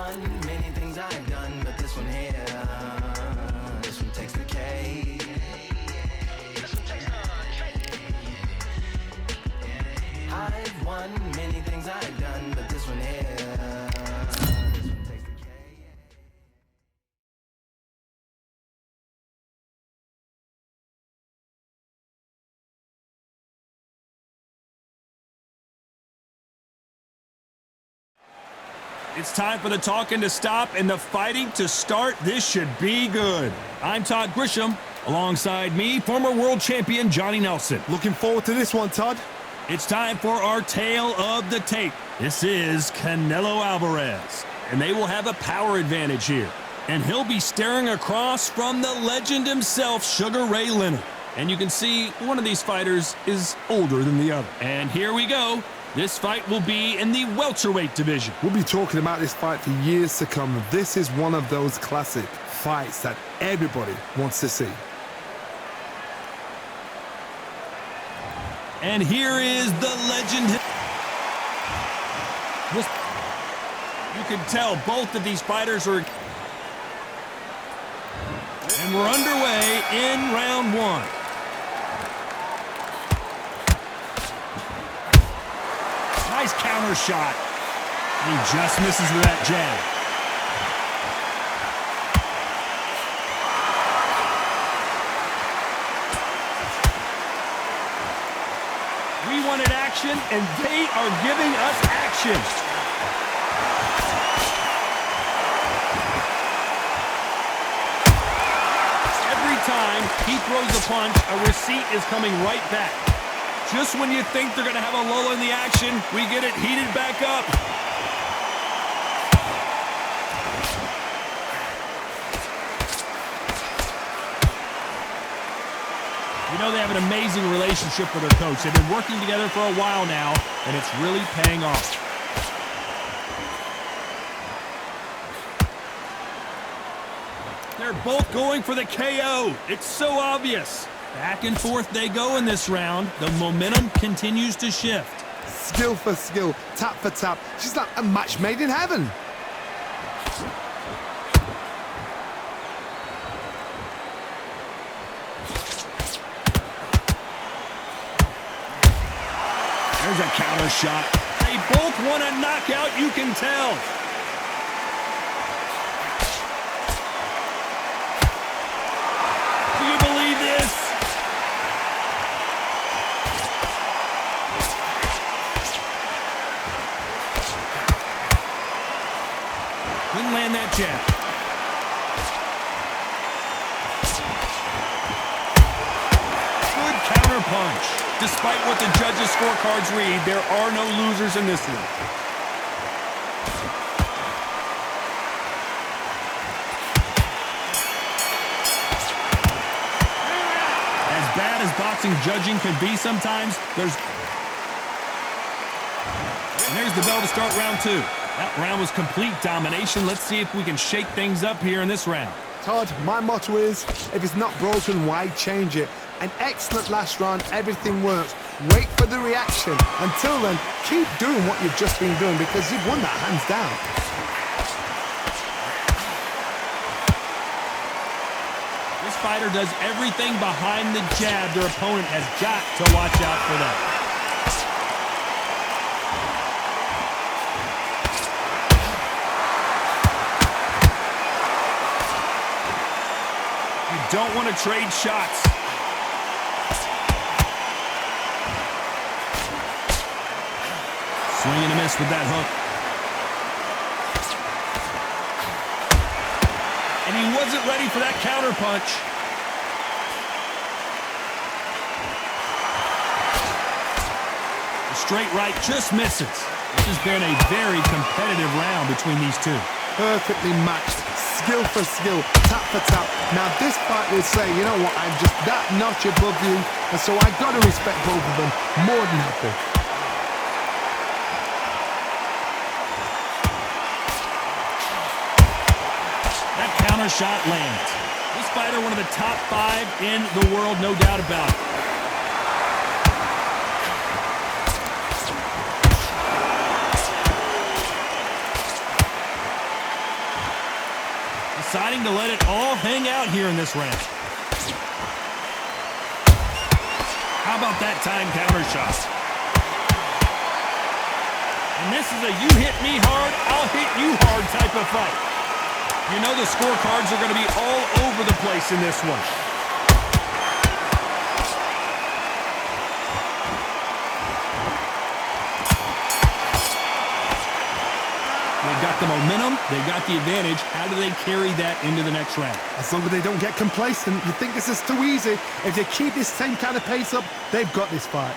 one, many things I've done, but this one here, this one takes the cake. I've won many things I've done, but this one here, this one takes the cake. It's time for the talking to stop and the fighting to start. This should be good. I'm Todd Grisham. Alongside me, former world champion Johnny Nelson. Looking forward to this one, Todd. It's time for our tale of the tape. This is Canelo Alvarez, and they will have a power advantage here. And he'll be staring across from the legend himself, Sugar Ray Leonard. And you can see one of these fighters is older than the other. And here we go. This fight will be in the welterweight division. We'll be talking about this fight for years to come. This is one of those classic fights that everybody wants to see. And here is the legend. You can tell both of these fighters are... And we're underway in round one. Nice counter shot. He just misses with that jab. We wanted action, and they are giving us action. Every time he throws a punch, a receipt is coming right back. Just when you think they're going to have a lull in the action, we get it heated back up. You know, they have an amazing relationship with their coach. They've been working together for a while now, and it's really paying off. They're both going for the KO. It's so obvious. Back and forth they go in this round. The momentum continues to shift. Skill for skill, tap for tap. She's like a match made in heaven. There's a counter shot. They both want a knockout, you can tell. Do you believe this? Couldn't land that jab. Good counter punch. Despite what the judges' scorecards read, there are no losers in this one. As bad as boxing judging can be sometimes, there's the bell to start round two. That round was complete domination. Let's see if we can shake things up here in this round. Todd, my motto is, if it's not broken, why change it? An excellent last round, everything works. Wait for the reaction. Until then, keep doing what you've just been doing because you've won that hands down. This fighter does everything behind the jab. Their opponent has got to watch out for that. You don't want to trade shots. Swing and a miss with that hook. And he wasn't ready for that counter punch. The straight right just misses. This has been a very competitive round between these two. Perfectly matched, skill for skill, tap for tap. Now this fight will say, you know what, I'm just that notch above you, and so I got to respect both of them more than happy. That counter shot lands. This fighter, one of the top 5 in the world, no doubt about it. trying to let it all hang out here in this round. How about that time counter shot? And this is a you hit me hard, I'll hit you hard type of fight. You know the scorecards are going to be all over the place in this one. They've got the momentum, they've got the advantage. How do they carry that into the next round? As long as they don't get complacent, you think this is too easy. If they keep this same kind of pace up, they've got this fight.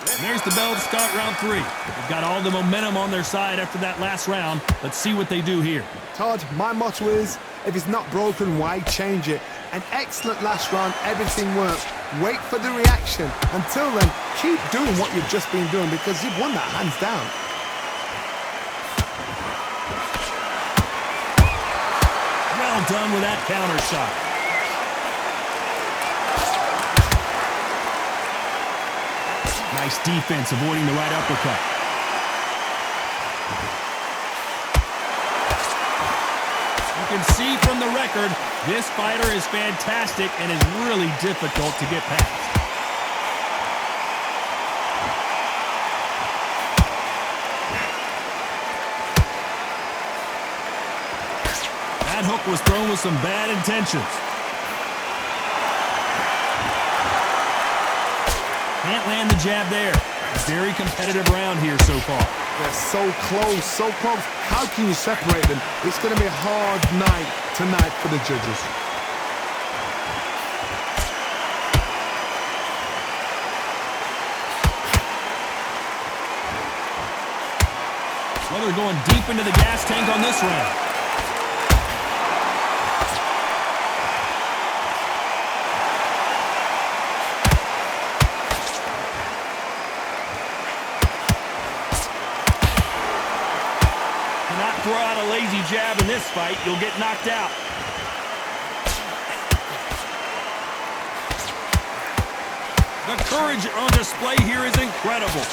And there's the bell to start round 3. They've got all the momentum on their side after that last round. Let's see what they do here. Todd, my motto is, if it's not broken, why change it? An excellent last round, everything works. Wait for the reaction. Until then, keep doing what you've just been doing because you've won that hands down. Well done with that counter shot. Nice defense, avoiding the right uppercut. You can see from the record, this fighter is fantastic and is really difficult to get past. That hook was thrown with some bad intentions. Can't land the jab there. A very competitive round here so far. They're so close, so close. How can you separate them? It's going to be a hard night tonight for the judges. Well, they're going deep into the gas tank on this round. Throw out a lazy jab in this fight, you'll get knocked out. The courage on display here is incredible.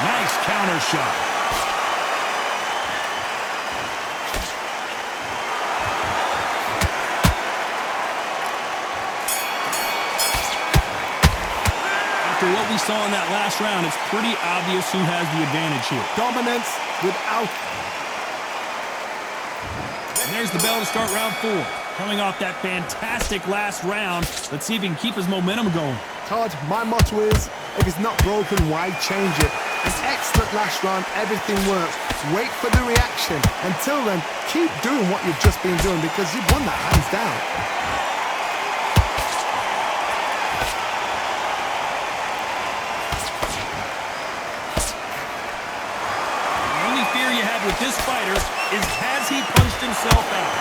Nice counter shot. After what we saw in that last round, it's pretty obvious who has the advantage here. Dominance without... And there's the bell to start round 4. Coming off that fantastic last round, let's see if he can keep his momentum going. Todd, my motto is, if it's not broken, why change it? An excellent last round, everything works. Wait for the reaction. Until then, keep doing what you've just been doing because you've won that hands down. With this fighter is, has he punched himself out?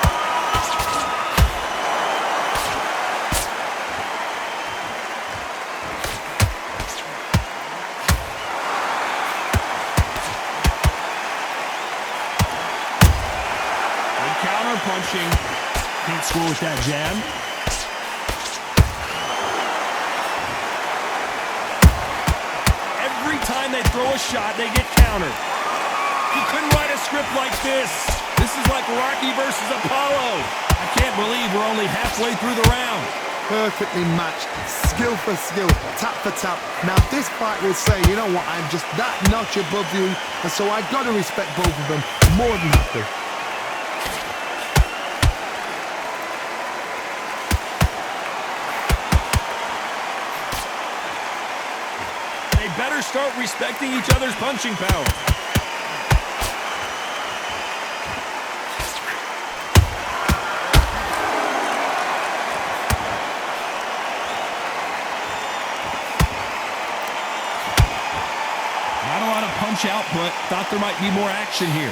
Good counter punching. Can't score with that jab. Every time they throw a shot, they get countered. You couldn't write a script like this. This is like Rocky versus Apollo. I can't believe we're only halfway through the round. Perfectly matched, skill for skill, tap for tap. Now this fight will say, you know what, I'm just that notch above you, and so I got to respect both of them more than nothing. They better start respecting each other's punching power. Not a lot of punch output. Thought there might be more action here.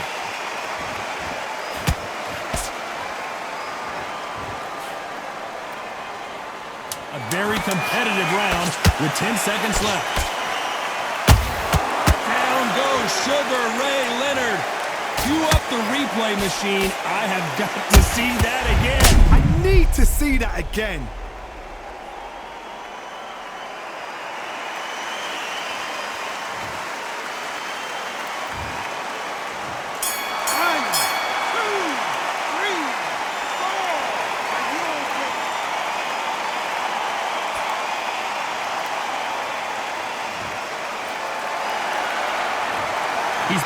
A very competitive round with 10 seconds left. Down goes Sugar Ray Leonard. Cue up the replay machine. I have got to see that again. I need to see that again.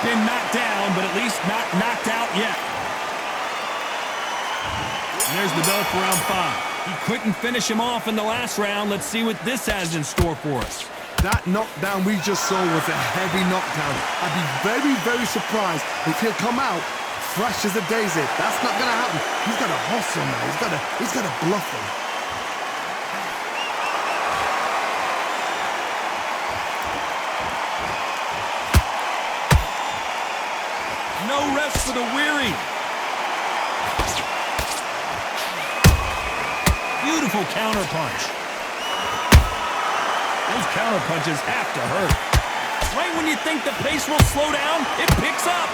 been knocked down, but at least not knocked out yet. And there's the bell for round 5. He couldn't finish him off in the last round. Let's see what this has in store for us. That knockdown we just saw was a heavy knockdown. I'd be very, very surprised if he'll come out fresh as a daisy. That's not going to happen. He's got to hustle now. He's got to bluff him. No rest for the weary. Beautiful counter punch. Those counter punches have to hurt. Right when you think the pace will slow down, it picks up.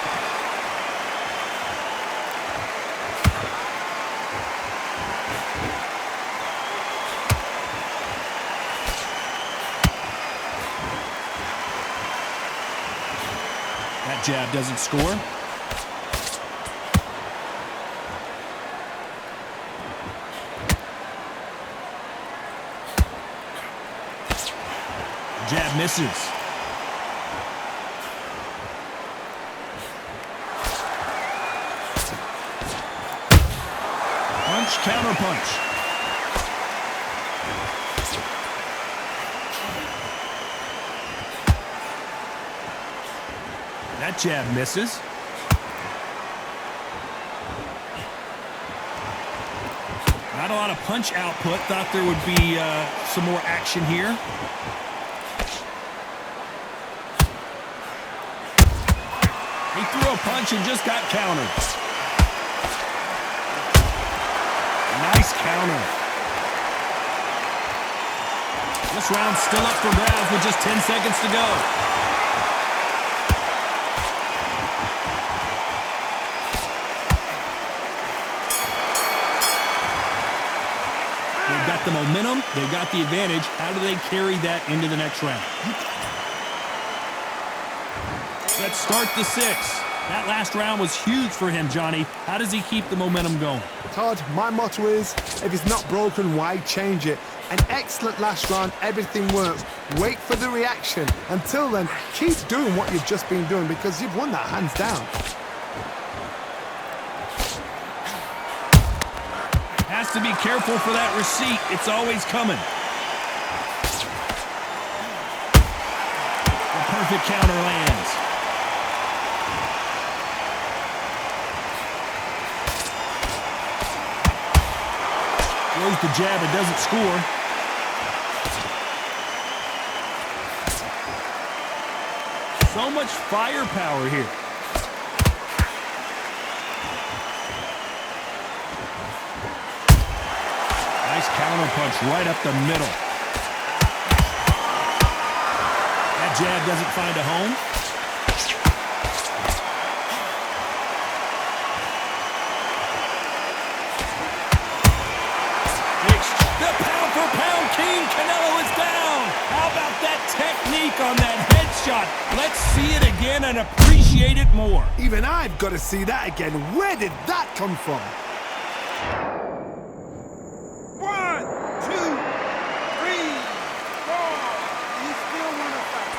That jab doesn't score. Jab misses. Punch, counter punch. That jab misses. Not a lot of punch output. Thought there would be some more action here. He threw a punch and just got countered. Nice counter. This round's still up for grabs with just 10 seconds to go. They've got the momentum. They've got the advantage. How do they carry that into the next round? Let's start the 6th. That last round was huge for him, Johnny. How does he keep the momentum going? Todd, my motto is, if it's not broken, why change it? An excellent last round, everything works. Wait for the reaction. Until then, keep doing what you've just been doing because you've won that hands down. Has to be careful for that receipt. It's always coming. The perfect counter lands. Throws the jab, it doesn't score. So much firepower here. Nice counter punch right up the middle. That jab doesn't find a home. Pound king, Canelo is down. How about that technique on that headshot? Let's see it again and appreciate it more. Even I've got to see that again. Where did that come from? 1, 2, 3, 4. You still want to fight?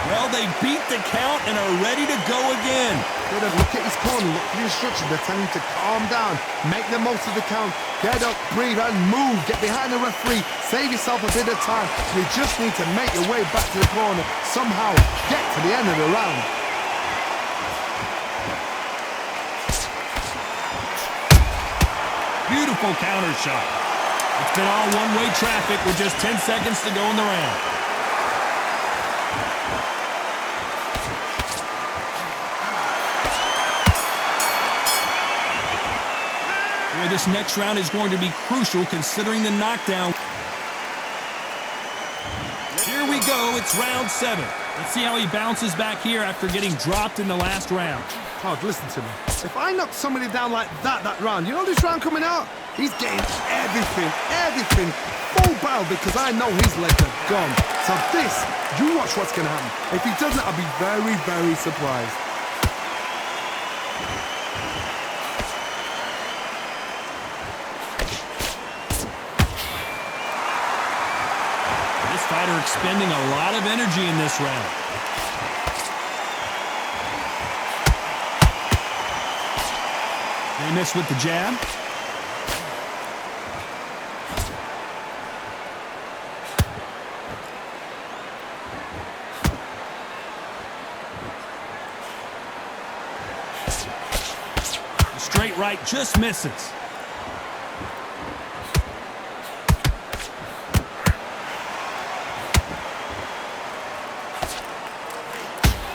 Well, they beat the count and are ready to go again. Look at his corner, look for the instructions. They're telling him to calm down, make the most of the count, get up, breathe, and move. Get behind the referee, save yourself a bit of time. You just need to make your way back to the corner, somehow get to the end of the round. Beautiful counter shot. It's been all one-way traffic with just 10 seconds to go in the round. This next round is going to be crucial considering the knockdown. Here we go, it's round 7. Let's see how he bounces back here after getting dropped in the last round. Todd, listen to me. If I knock somebody down like that round, you know this round coming out? He's getting everything, full barrel because I know his legs are gone. So this, you watch what's going to happen. If he doesn't, I'll be very, very surprised. fighter expending a lot of energy in this round. They miss with the jab. The straight right just misses.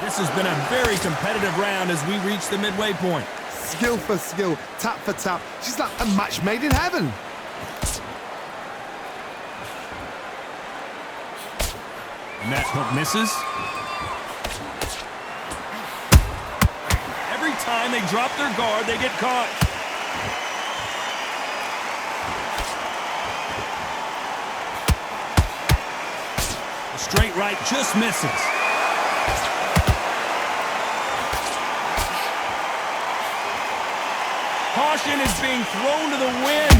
This has been a very competitive round as we reach the midway point. Skill for skill, tap for tap. She's like a match made in heaven. And that hook misses. Every time they drop their guard, they get caught. The straight right just misses. Caution is being thrown to the wind.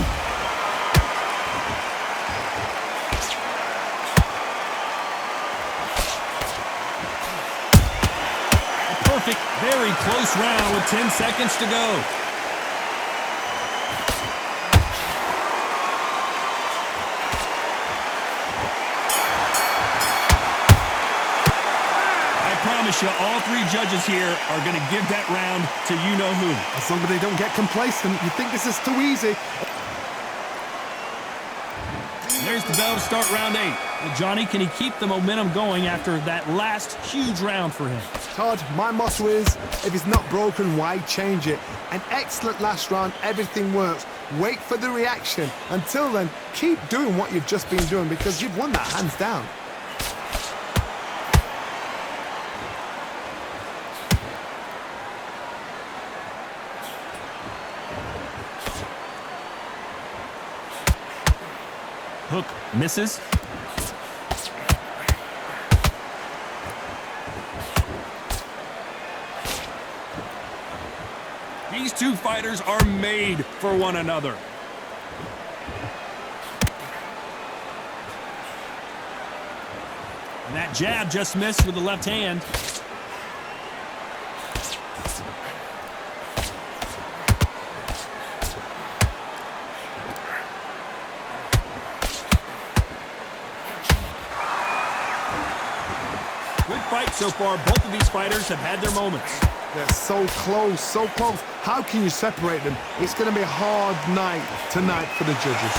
A perfect, very close round with 10 seconds to go. You, all three judges here are going to give that round to you-know-who. As long as they don't get complacent, you think this is too easy. There's the bell to start round 8. Well, Johnny, can he keep the momentum going after that last huge round for him? Todd, my motto is, if it's not broken, why change it? An excellent last round, everything works. Wait for the reaction. Until then, keep doing what you've just been doing because you've won that hands down. Hook misses. These two fighters are made for one another. And that jab just missed with the left hand. So far, both of these fighters have had their moments. They're so close, so close. How can you separate them? It's going to be a hard night tonight for the judges.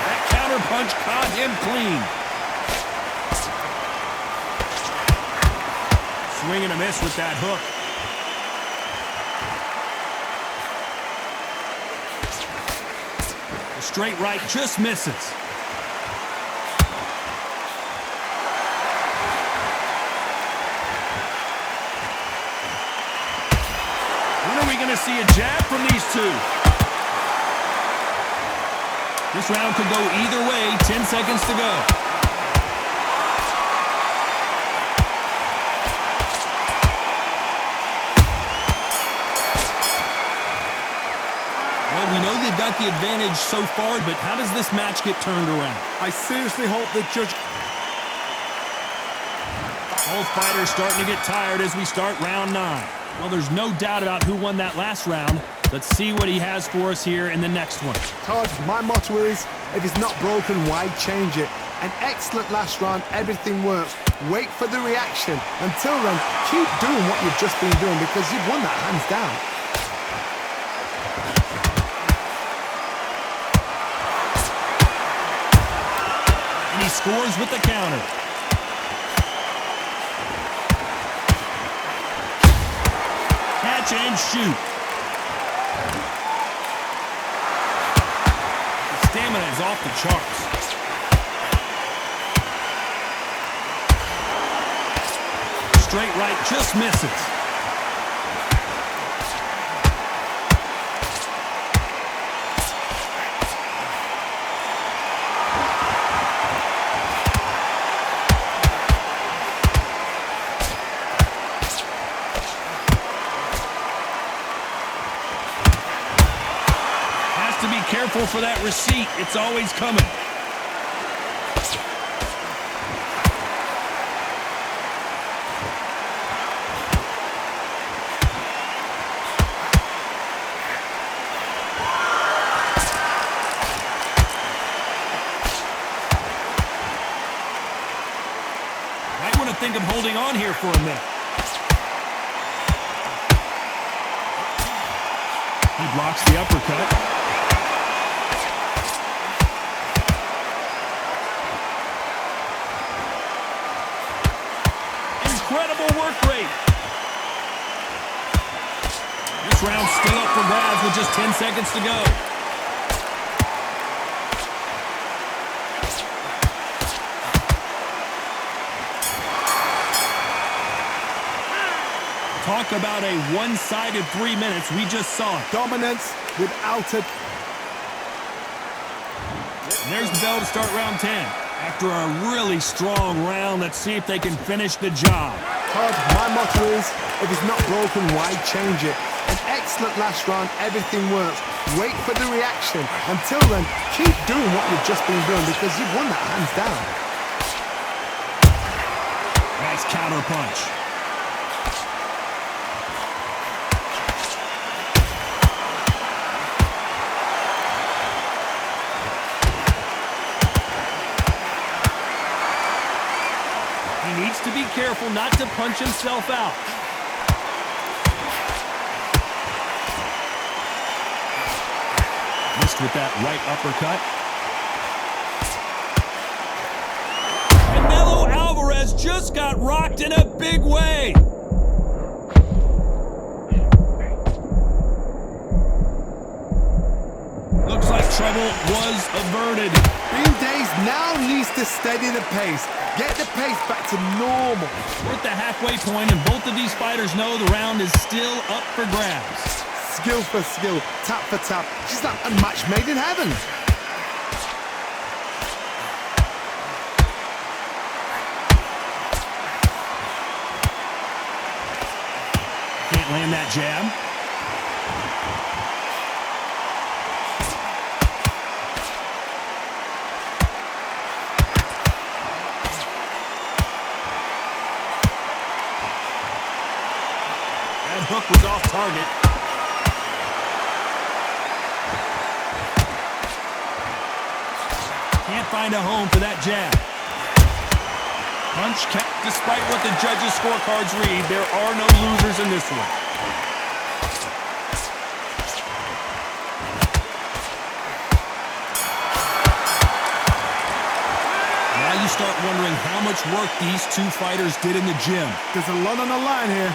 That counter punch caught him clean. Swing and a miss with that hook. Straight right just misses. When are we going to see a jab from these two? This round could go either way. 10 seconds to go. We know they've got the advantage so far, but how does this match get turned around? I seriously hope the judge... Both fighters starting to get tired as we start round 9. Well, there's no doubt about who won that last round. Let's see what he has for us here in the next one. Todd, my motto is, if it's not broken, why change it? An excellent last round, everything works. Wait for the reaction. Until then, keep doing what you've just been doing because you've won that hands down. And he scores with the counter. Catch and shoot. The stamina is off the charts. Straight right just misses. careful for that receipt. It's always coming. Might want to think of holding on here for a minute. He blocks the uppercut. Incredible work rate. This round's still up for grabs with just 10 seconds to go. Talk about a one-sided 3 minutes. We just saw it. Dominance without a... And there's the bell to start round 10. After a really strong round, let's see if they can finish the job. Todd, my motto is, if it's not broken, why change it? An excellent last round, everything works. Wait for the reaction. Until then, keep doing what you've just been doing because you've won that hands down. Nice counter punch. He needs to be careful not to punch himself out. Missed with that right uppercut. Canelo Alvarez just got rocked in a big way. Looks like trouble was averted. Bean Days now needs to steady the pace. Get the pace back to normal. We're at the halfway point, and both of these fighters know the round is still up for grabs. Skill for skill, tap for tap. She's like a match made in heaven. Can't land that jab. That hook was off target. Can't find a home for that jab. Punch count. Despite what the judges' scorecards read, there are no losers in this one. Now you start wondering how much work these two fighters did in the gym. There's a lot on the line here.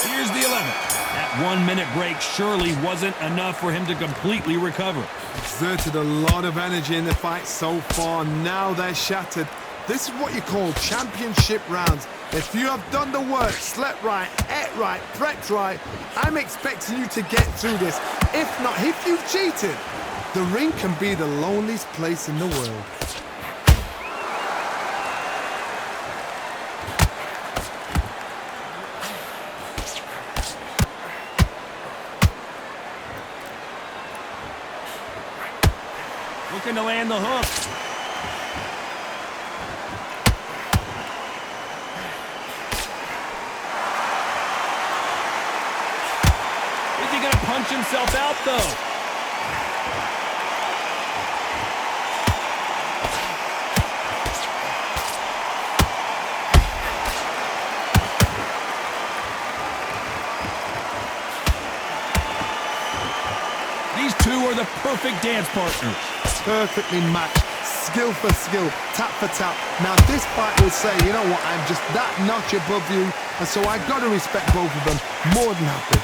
Here's the 11th. That 1 minute break surely wasn't enough for him to completely recover. Exerted a lot of energy in the fight so far. Now they're shattered. This is what you call championship rounds. If you have done the work, slept right, ate right, prepped right, I'm expecting you to get through this. If not, if you've cheated, the ring can be the loneliest place in the world. Looking to land the hook. Is he gonna punch himself out though? These two are the perfect dance partners. Perfectly matched, skill for skill, tap for tap. Now this fight will say, you know what, I'm just that notch above you, and so I gotta respect both of them. More than happy.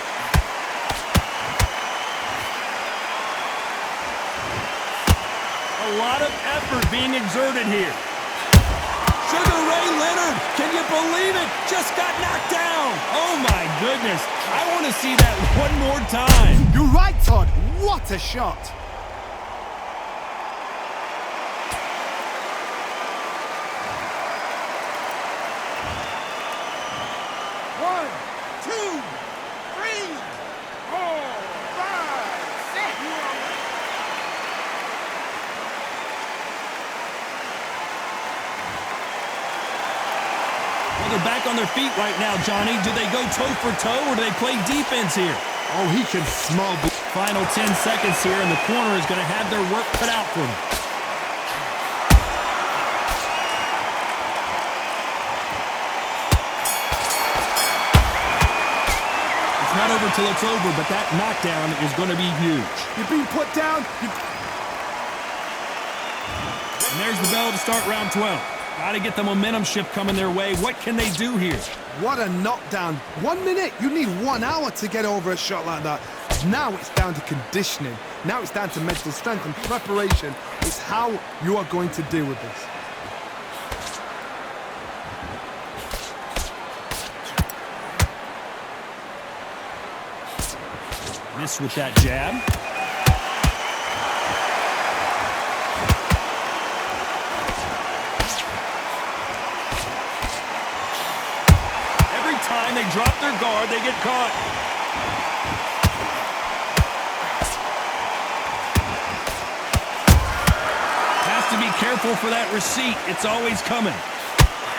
A lot of effort being exerted here. Sugar Ray Leonard, can you believe it? Just got knocked down. Oh my goodness. I want to see that one more time. You're right, Todd. What a shot. One, two, three, four, five. they're back on their feet right now, Johnny. Do they go toe for toe or do they play defense here? Oh, he can small ball. Final 10 seconds here, and the corner is going to have their work cut out for them. It's not over till it's over, but that knockdown is going to be huge. You're being put down. And there's the bell to start round 12. Got to get the momentum shift coming their way. What can they do here? What a knockdown. 1 minute. You need 1 hour to get over a shot like that. Now it's down to conditioning. Now it's down to mental strength and preparation. It's how you are going to deal with this. Miss with that jab. Every time they drop their guard, they get caught. Has to be careful for that receipt. It's always coming.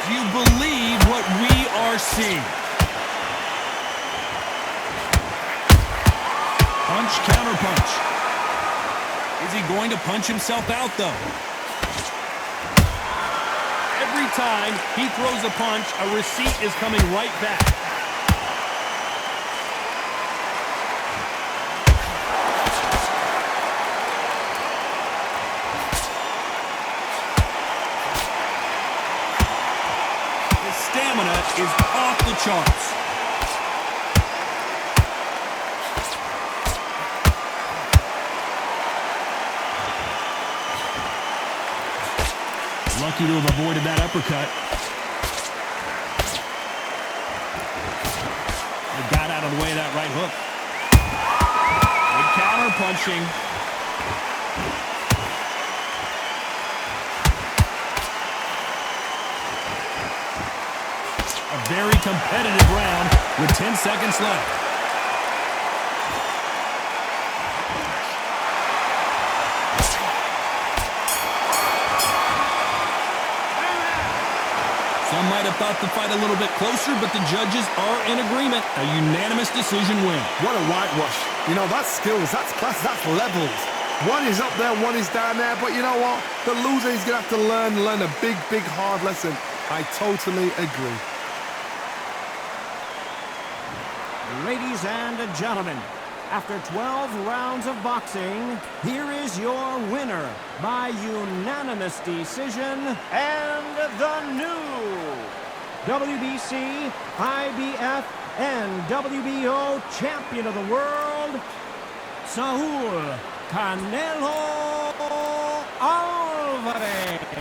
Do you believe what we are seeing? Punch, counter punch. Is he going to punch himself out, though? Every time he throws a punch, a receipt is coming right back. His stamina is off the charts. Lucky to have avoided that uppercut. They got out of the way of that right hook. Good counter punching. A very competitive round with 10 seconds left. Some might have thought the fight a little bit closer, but the judges are in agreement. A unanimous decision win. What a whitewash. You know, that's skills, that's class, that's levels. One is up there, one is down there, but you know what? The loser is going to have to learn a big, big, hard lesson. I totally agree. Ladies and gentlemen, after 12 rounds of boxing, here is your winner by unanimous decision and the new WBC, IBF, and WBO champion of the world, Saul Canelo Alvarez.